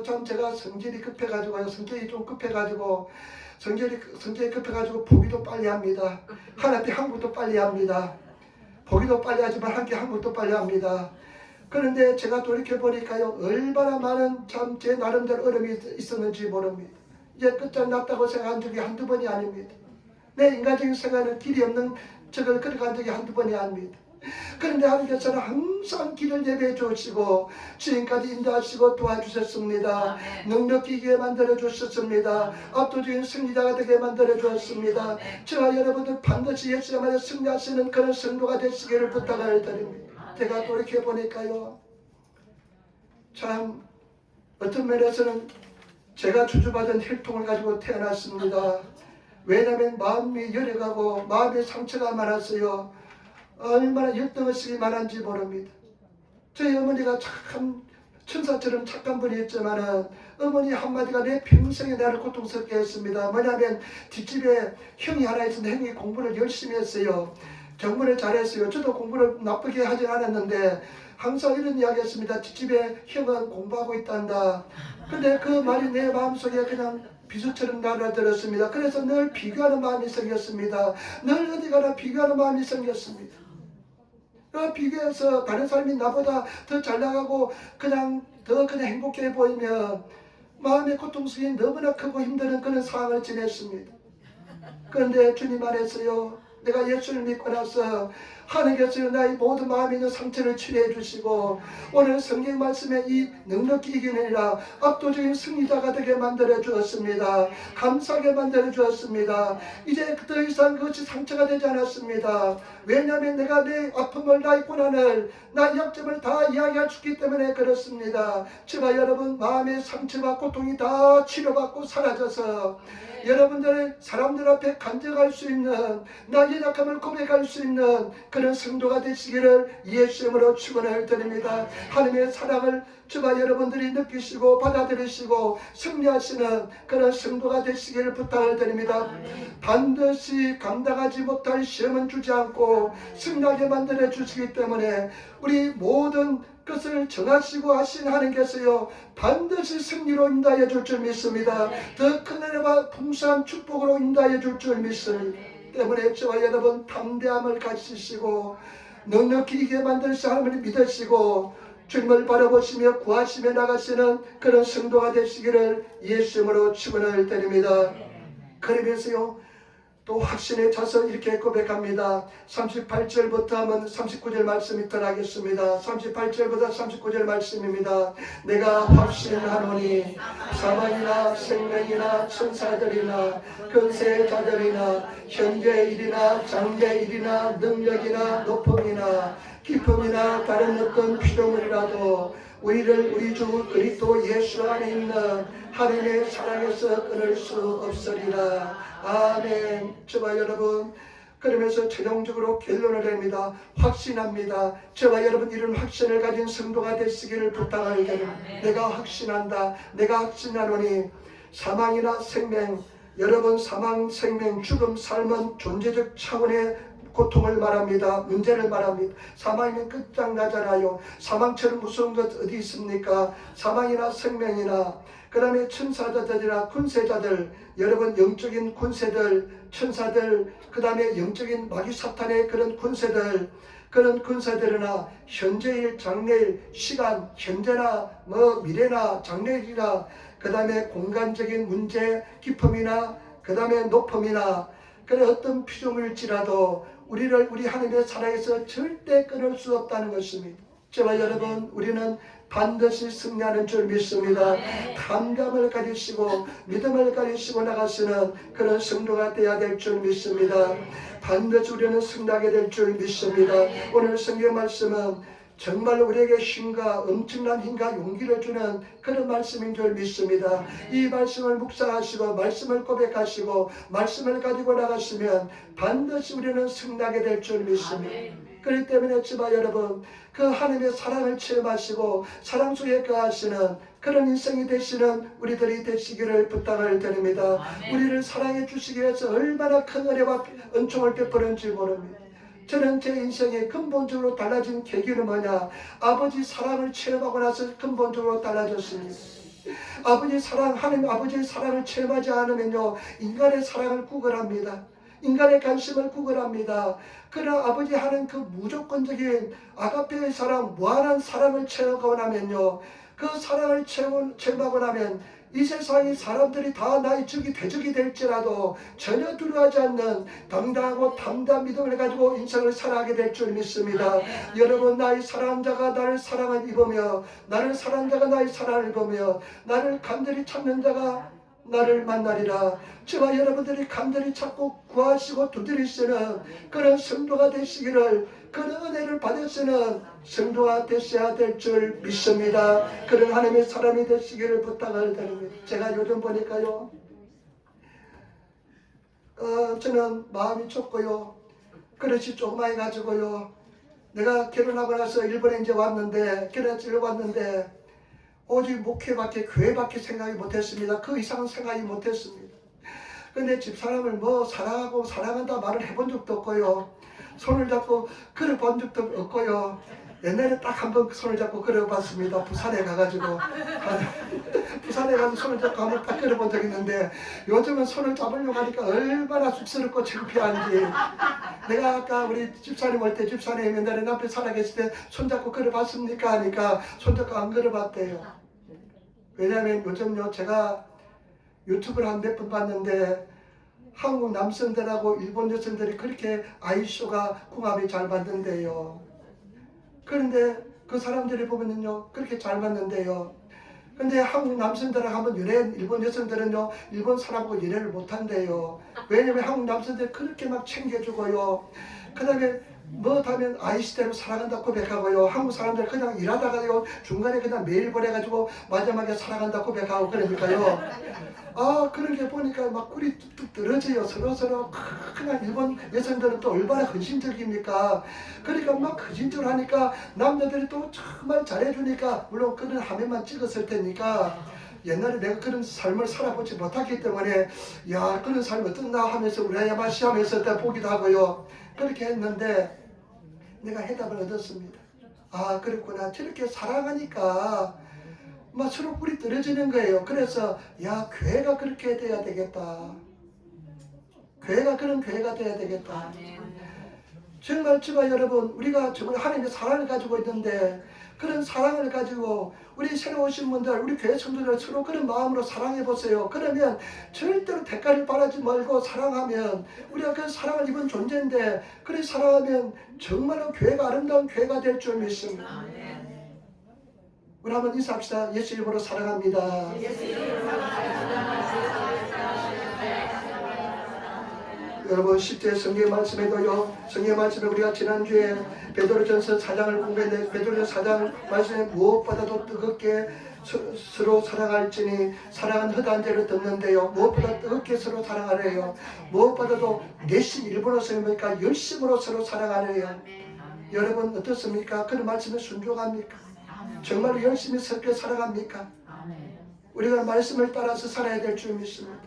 참 제가 성질이 급해가지고 성질이 급해가지고 포기도 빨리 합니다. 하나님 항복도 빨리 합니다. 포기도 빨리 하지만 항복도 빨리 합니다. 그런데 제가 돌이켜보니까요, 얼마나 많은 참 제 나름대로 어려움이 있었는지 모릅니다. 이제 끝장났다고 생각한 적이 한두 번이 아닙니다. 내 인간적인 생각은 길이 없는 적을 걸어간 적이 한두 번이 아닙니다. 그런데 하나님께서는 항상 길을 예배해 주시고 지금까지 인도하시고 도와주셨습니다. 넉넉히 이기게 만들어 주셨습니다. 압도적인 승리자가 되게 만들어 주었습니다. 저와 여러분들 반드시 예수님 안에 승리하시는 그런 성도가 되시기를 부탁을 드립니다. 제가 돌이켜 보니까요, 참 어떤 면에서는 제가 주주받은 혈통을 가지고 태어났습니다. 왜냐하면 마음이 열어가고 마음에 상처가 많았어요. 얼마나 열등의식이 많은지 모릅니다. 저희 어머니가 참 천사처럼 착한 분이었지만은 어머니 한마디가 내 평생에 나를 고통스럽게 했습니다. 뭐냐면 뒷집에 형이 하나 있었는데 형이 공부를 열심히 했어요. 정말 잘했어요. 저도 공부를 나쁘게 하지 않았는데 항상 이런 이야기 했습니다. 뒷집에 형은 공부하고 있단다. 근데 그 말이 내 마음속에 그냥 비수처럼 날아들었습니다. 그래서 늘 비교하는 마음이 생겼습니다. 늘 어디 가나 비교하는 마음이 생겼습니다. 비교해서 다른 사람이 나보다 더 잘나가고 더 그냥 행복해 보이면 마음의 고통스러움이 너무나 크고 힘든 그런 상황을 지냈습니다. 그런데 주님 안에서요, 내가 예수를 믿고 나서 하나님께서 나의 모든 마음에 있는 상처를 치료해 주시고 오늘 성경 말씀에 이 넉넉히 이기느니라 압도적인 승리자가 되게 만들어 주었습니다. 감사하게 만들어 주었습니다. 이제 더 이상 그것이 상처가 되지 않았습니다. 왜냐하면 내가 내 아픔을 나의 고난을 나의 약점을 다 이야기할 수 있기 때문에 그렇습니다. 제가 여러분 마음의 상처와 고통이 다 치료받고 사라져서 여러분들의 사람들 앞에 간증할 수 있는 나의 약함을 고백할 수 있는 그런 성도가 되시기를 예수 이름으로 축원을 드립니다. 하나님의 사랑을 저와 여러분들이 느끼시고 받아들이시고 승리하시는 그런 성도가 되시기를 부탁을 드립니다. 반드시 감당하지 못할 시험은 주지 않고 승리하게 만들어 주시기 때문에 우리 모든 것을 정하시고 하신 하나님께서요 반드시 승리로 인도하여 줄 줄 믿습니다. 더 큰 은혜와 풍성한 축복으로 인도하여 줄 줄 믿습니다. 때문에 저와 여러분 담대함을 가지시고 넉넉히 이기게 만드시 하나님을 믿으시고 주님을 바라보시며 구하시며 나가시는 그런 성도가 되시기를 예수 이름으로 축원을 드립니다. 그러면서요 또 확신에 차서 이렇게 고백합니다. 38절부터 하면 39절 말씀이 들어가겠습니다. 38절부터 39절 말씀입니다. 내가 확신하노니 사망이나 생명이나 천사들이나 근세자들이나 현재 일이나 장래 일이나 능력이나 높음이나 기쁨이나 다른 어떤 피조물이라도 우리를 우리 주 그리스도 예수 안에 있는 하나님의 사랑에서 끊을 수 없으리라. 아멘. 저와 여러분 그러면서 최종적으로 결론을 냅니다. 확신합니다. 저와 여러분 이런 확신을 가진 성도가 되시기를 부탁을 드립니다. 내가 확신한다. 내가 확신하노니 사망이나 생명, 여러분 사망, 생명, 죽음, 삶은 존재적 차원의 고통을 말합니다. 문제를 말합니다. 사망이면 끝장나잖아요. 사망처럼 무서운 것 어디 있습니까? 사망이나 생명이나 그 다음에 천사자들이나 군세자들, 여러분 영적인 군세들, 천사들, 그 다음에 영적인 마귀 사탄의 그런 군세들, 그런 군사들이나 현재일, 장래일, 시간, 현재나 미래나 장래일이나 그 다음에 공간적인 문제, 기쁨이나 그 다음에 높음이나 그래 어떤 피조물일지라도 우리를 우리 하나님의 사랑에서 절대 끊을 수 없다는 것입니다. 저와 여러분 우리는 반드시 승리하는 줄 믿습니다. 담감을 가지시고 믿음을 가지시고 나가시는 그런 성도가 되어야 될 줄 믿습니다. 반드시 우리는 승리하게 될 줄 믿습니다. 오늘 성경 말씀은 정말 우리에게 힘과 엄청난 힘과 용기를 주는 그런 말씀인 줄 믿습니다. 이 말씀을 묵상하시고 말씀을 고백하시고 말씀을 가지고 나가시면 반드시 우리는 승리하게 될 줄 믿습니다. 그렇기 때문에 저와 여러분 그 하나님의 사랑을 체험하시고 사랑 속에 거하시는 그런 인생이 되시는 우리들이 되시기를 부탁을 드립니다. 우리를 사랑해 주시기 위해서 얼마나 큰 은혜와 은총을 베푸는지 모릅니다. 저는 제 인생에 근본적으로 달라진 계기는 뭐냐? 아버지 사랑을 체험하고 나서 근본적으로 달라졌습니다. 아버지 사랑, 하나님 아버지의 사랑을 체험하지 않으면요 인간의 사랑을 구걸합니다. 인간의 관심을 구걸합니다. 그러나 아버지 하는 그 무조건적인 아가페의 사랑, 무한한 사랑을 체험하고 나면요 그 사랑을 체험하고 나면 이 세상의 사람들이 다 나의 적이 대적이 될지라도 전혀 두려워하지 않는 당당하고 담대한 믿음을 가지고 인생을 살아가게 될 줄 믿습니다. 여러분 나의 사랑하는 자가 나를 사랑을 입으며 나를 사랑하는 자가 나의 사랑을 입으며 나를 간절히 찾는 자가 나를 만나리라. 저와 여러분들이 간절히 찾고 구하시고 두드리시는 그런 성도가 되시기를 그런 은혜를 받으시는 성도가 되셔야 될 줄 믿습니다. 그런 하나님의 사람이 되시기를 부탁을 드립니다. 제가 요즘 보니까요 저는 마음이 좁고요. 그릇이 조그마해 가지고요. 내가 결혼하고 나서 일본에 이제 왔는데, 결혼해서 일본 왔는데, 오직 목회밖에, 교회밖에 생각이 못했습니다. 그 이상은 생각이 못했습니다. 근데 집사람을 뭐 사랑하고 사랑한다 말을 해본 적도 없고요. 손을 잡고 걸어본 적도 없고요. 옛날에 딱 한 번 손을 잡고 걸어봤습니다. 부산에 가가지고. 부산에 가서 손을 잡고 한 번 딱 걸어본 적이 있는데, 요즘은 손을 잡으려고 하니까 얼마나 쑥스럽고 창피한지. 내가 아까 우리 집사님 올 때, 집사님 옛날에 남편 살아계실 때 손잡고 걸어봤습니까? 하니까 손잡고 안 걸어봤대요. 왜냐하면 요즘요, 제가 유튜브를 한 몇 번 봤는데, 한국 남성들하고 일본 여성들이 그렇게 아이쇼가 궁합이 잘 맞는데요. 그런데 그 사람들이 보면요, 그렇게 잘 맞는데요. 근데 한국 남성들하고 한번 일본 여성들은요, 일본 사람하고 연애를 못한대요. 왜냐면 한국 남성들이 그렇게 막 챙겨주고요. 그 다음에 뭐 하면 아이시대로 사랑한다 고백하고요. 한국 사람들 그냥 일하다가요, 중간에 그냥 메일 보내가지고 마지막에 사랑한다 고백하고 그러니까요. 그런 게 보니까 막 꿀이 뚝뚝 떨어져요. 서로 그냥 일본 여성들은 또 얼마나 헌신적입니까? 그러니까 막 헌신적으로 하니까 남자들이 또 정말 잘해주니까, 물론 그런 화면만 찍었을 테니까 옛날에 내가 그런 삶을 살아보지 못했기 때문에 야, 그런 삶 어떻나 하면서 우라야마 시험에서 때 보기도 하고요. 그렇게 했는데 내가 해답을 얻었습니다. 그렇구나. 저렇게 사랑하니까 막 서로 뿔이 떨어지는 거예요. 그래서 야, 교회가 그렇게 돼야 되겠다. 교회가 그런 교회가 돼야 되겠다. 정말 저와 여러분, 우리가 정말 하나님의 사랑을 가지고 있는데, 그런 사랑을 가지고 우리 새로 오신 분들, 우리 교회 성도들 서로 그런 마음으로 사랑해 보세요. 그러면 절대로 대가를 바라지 말고 사랑하면, 우리가 그 사랑을 입은 존재인데, 그래 사랑하면 정말로 교회가 아름다운 교회가 될 줄 믿습니다. 우리 한번 인사합시다. 예수 이름으로 사랑합니다. 여러분, 10제 성경 말씀에도요, 성경 말씀에 우리가 지난주에 베드로전서 4장을 공부했는데, 베드로전서 4장 말씀에 무엇보다도 뜨겁게 서로 사랑할지니 사랑은 허다한 죄를 듣는데요, 무엇보다 뜨겁게 서로 사랑하래요. 무엇보다도 내심, 일본어 쓰니까 열심으로 서로 사랑하래요. 여러분 어떻습니까? 그런 말씀에 순종합니까? 정말 열심히 서로 살아갑니까? 우리가 말씀을 따라서 살아야 될 줄 믿습니다.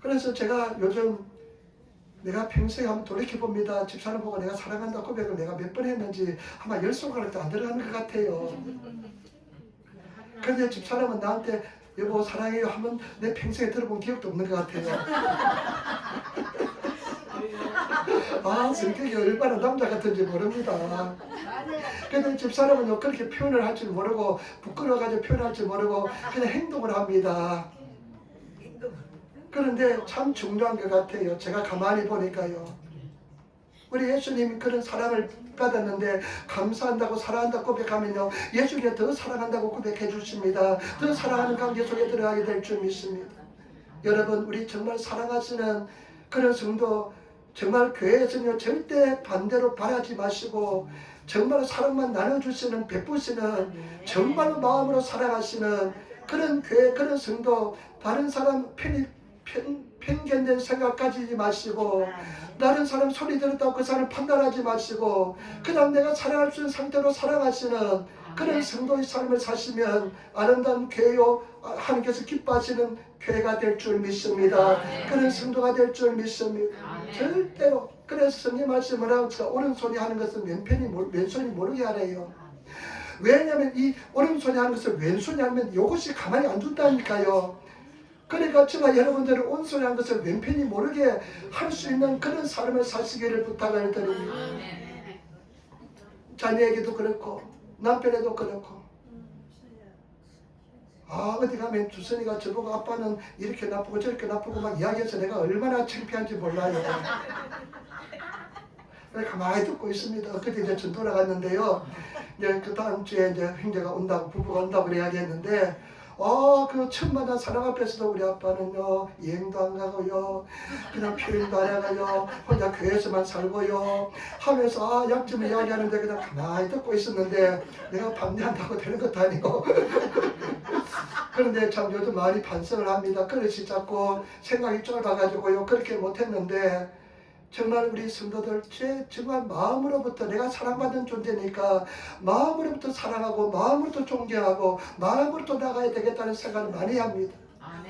그래서 제가 요즘 내가 평소에 한번 돌이켜봅니다. 집사람 보고 내가 사랑한다 고백을 내가 몇 번 했는지 아마 10손가락도 안 들어가는 것 같아요. 그런데 집사람은 나한테 여보 사랑해요 하면 내 평생에 들어본 기억도 없는 것 같아요. 성격이 얼마나 남자 같은지 모릅니다. 근데 집사람은요, 그렇게 표현을 할 줄 모르고, 부끄러워가지고 표현할 줄 모르고, 그냥 행동을 합니다. 그런데 참 중요한 것 같아요. 제가 가만히 보니까요. 우리 예수님이 그런 사랑을 받았는데, 감사한다고 사랑한다고 고백하면요, 예수님이 더 사랑한다고 고백해 주십니다. 더 사랑하는 관계 속에 들어가게 될 줄 믿습니다. 여러분, 우리 정말 사랑하시는 그런 성도, 정말 교회에서는요, 절대 반대로 바라지 마시고, 정말 사랑만 나눠주시는, 베푸시는, 정말로 마음으로 사랑하시는 그런 교회, 그런 성도, 다른 사람 편견된 생각 가지지 마시고, 다른 사람 소리 들었다고 그 사람 판단하지 마시고, 그냥 내가 사랑할 수 있는 상태로 사랑하시는 그런 성도의 삶을 사시면 아름다운 교회요, 하나님께서 기뻐하시는 교회가 될 줄 믿습니다. 그런 성도가 될 줄 믿습니다. 절대로. 그래서 성경 말씀을 하고 오른손이 하는 것은 왼손이 모르게 하래요. 왜냐하면 이 오른손이 하는 것을 왼손이 하면 이것이 가만히 안 둔다니까요. 그러니까 저와 여러분들은 오른손이 하는 것을 왼편이 모르게 할 수 있는 그런 삶을 사시기를 부탁을 드립니다. 자녀에게도 그렇고 남편에도 그렇고. 어디 가면 주선이가 저보고 아빠는 이렇게 나쁘고 저렇게 나쁘고 막 이야기해서 내가 얼마나 창피한지 몰라요. 가만히 듣고 있습니다. 그때 이제 전도를 갔는데요. 이제 그 다음 주에 이제 형제가 온다고, 부부가 온다고 이야기했는데, 그 천만한 사랑 앞에서도 우리 아빠는요, 여행도 안 가고요, 그냥 표현도 안 해가요, 혼자 교회에서만 살고요, 하면서 약점을 이야기하는데 그냥 가만히 듣고 있었는데, 내가 반대한다고 되는 것도 아니고. 그런데 참 요즘 많이 반성을 합니다. 그릇이 자꾸 생각이 좁아가지고요, 그렇게 못했는데, 정말 우리 성도들 정말 마음으로부터 내가 사랑받는 존재니까 마음으로부터 사랑하고 마음으로부터 존경하고 마음으로부터 나가야 되겠다는 생각을 많이 합니다.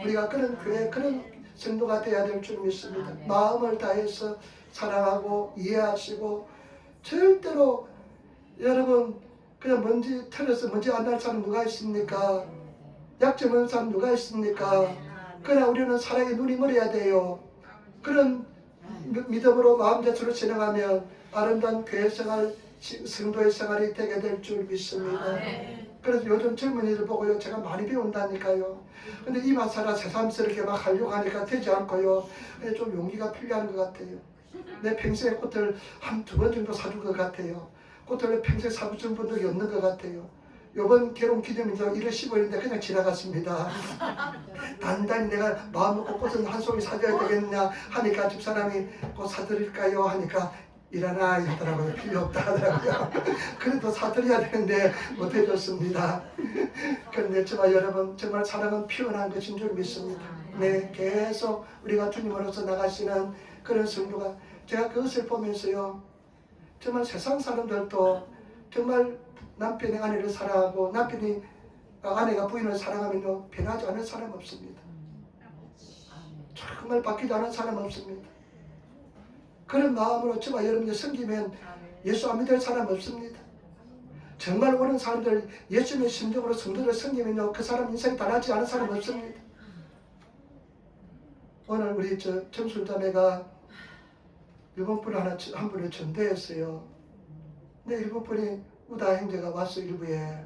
우리가 그런 교회 그런 성도가 되어야 될 줄 믿습니다. 마음을 다해서 사랑하고 이해하시고 절대로 여러분 그냥 먼지 털어서 먼지 안 날 사람 누가 있습니까? 약점 없는 사람 누가 있습니까? 그러나 우리는 사랑에 눈이 멀어야 돼요. 그런 믿음으로 마음대로 진행하면 아름다운 교회 생활, 성도의 생활이 되게 될 줄 믿습니다. 그래서 요즘 젊은이들 보고요, 제가 많이 배운다니까요. 근데 이마사라 새삼스럽게 막 하려고 하니까 되지 않고요, 좀 용기가 필요한 것 같아요. 내 평생에 꽃을 한 2번 정도 사줄 것 같아요. 꽃을 평생 사준 분들이 없는 것 같아요. 요번 결혼 기념일도 1월 15일인데 그냥 지나갔습니다. 단단히 내가 마음 먹고 꽃은 한 송이 사줘야 되겠냐 하니까 집사람이 꽃 사드릴까요 하니까 일하나 하더라고요. 필요 없다 하더라고요. 그래도 사드려야 되는데 못 해줬습니다. 그런데 정말 여러분 정말 사랑은 피어난 것인 줄 믿습니다. 네, 계속 우리가 주님으로서 나가시는 그런 성도가, 제가 그것을 보면서요, 정말 세상 사람들도 정말 남편이 아내를 사랑하고 남편이 아내가 부인을 사랑하면요, 변하지 않은 사람 없습니다. 정말 바뀌지 않은 사람 없습니다. 그런 마음으로 저와 여러분이 섬기면 예수 안 믿을 사람 없습니다. 정말 오는 사람들 예수님의 심정으로 성도를 섬기면요, 그 사람 인생이 달라지지 않은 사람 없습니다. 오늘 우리 정술자매가 일본 분 한 분을 전대했어요. 근데 일본 분이 우다 형제가 왔어. 일부에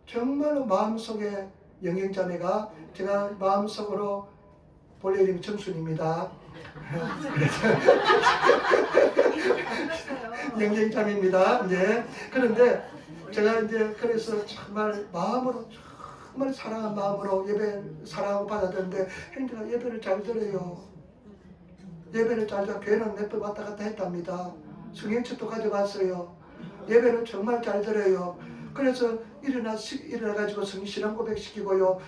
정말로 마음속에 영경자매가, 제가 마음속으로 본래 이름이 정순입니다. 영경자매입니다. 네. 그런데 제가 이제 그래서 정말 마음으로 정말 사랑한 마음으로 예배 사랑하고 받아들였는데 형제가 예배를 잘 들어요. 예배를 잘 들어. 교회는 몇 번 왔다 갔다 했답니다. 성경책도 가져갔어요. 예배를 정말 잘 들어요. 그래서 일어나가지고 신앙 고백시키고요,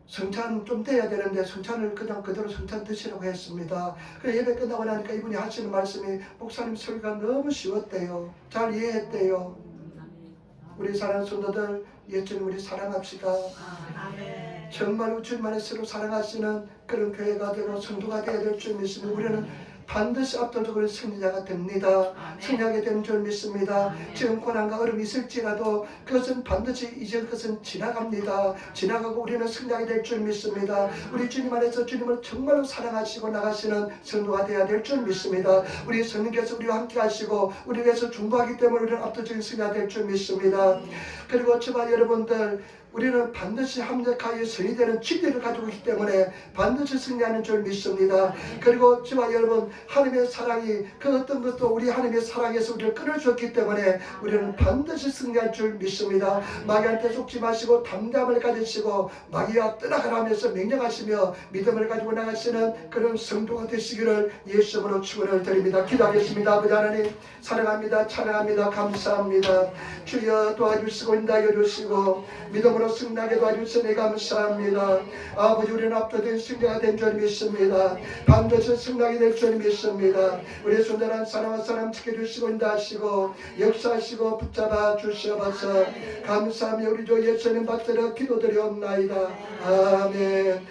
성찬 좀 돼야 되는데 성찬을 그냥 그대로 성찬 드시라고 했습니다. 그래 예배 끝나고 나니까 이분이 하시는 말씀이, 목사님 설교가 너무 쉬웠대요. 잘 이해했대요. 우리 사랑하는 성도들, 예수님 우리 사랑합시다. 정말 주님만을 서로 사랑하시는 그런 교회가 되고 성도가 되어야 될 줄 믿습니다. 우리는 반드시 압도적으로 승리자가 됩니다. 승리하게 되는 줄 믿습니다. 지금 고난과 어려움이 있을지라도 그것은 반드시 이제 그것은 지나갑니다. 지나가고 우리는 승리하게 될 줄 믿습니다. 우리 주님 안에서 주님을 정말로 사랑하시고 나가시는 성도가 되어야 될 줄 믿습니다. 우리 성령께서 우리와 함께 하시고 우리 위해서 중보하기 때문에 우리는 압도적인 승리가 될 줄 믿습니다. 그리고 저와 여러분들, 우리는 반드시 합력하여 성이 되는 진리를 가지고 있기 때문에 반드시 승리하는 줄 믿습니다. 그리고 저와 여러분, 하나님의 사랑이 그 어떤 것도 우리 하나님의 사랑에서 우리를 끊어주었기 때문에 우리는 반드시 승리할 줄 믿습니다. 마귀한테 속지 마시고 담담을 가지시고 마귀와 떠나가라면서 명령하시며 믿음을 가지고 나가시는 그런 성도가 되시기를 예수님으로 축원을 드립니다. 기도하겠습니다. 아버지 하나님 사랑합니다. 찬양합니다. 감사합니다. 주여 도와주시고 인도하여 주시고 믿음으로 승리하게 도와주시니 감사합니다. 아버지, 우리는 압도된 승리가 된 줄 믿습니다. 반드시 승리하게 될 줄 믿습니다. 우리 순전한 사랑과 사람 지켜주시고 인도하시고 역사하시고 붙잡아 주시옵소서. 감사하며 우리 주 예수님 받들어 기도드리옵나이다. 아멘.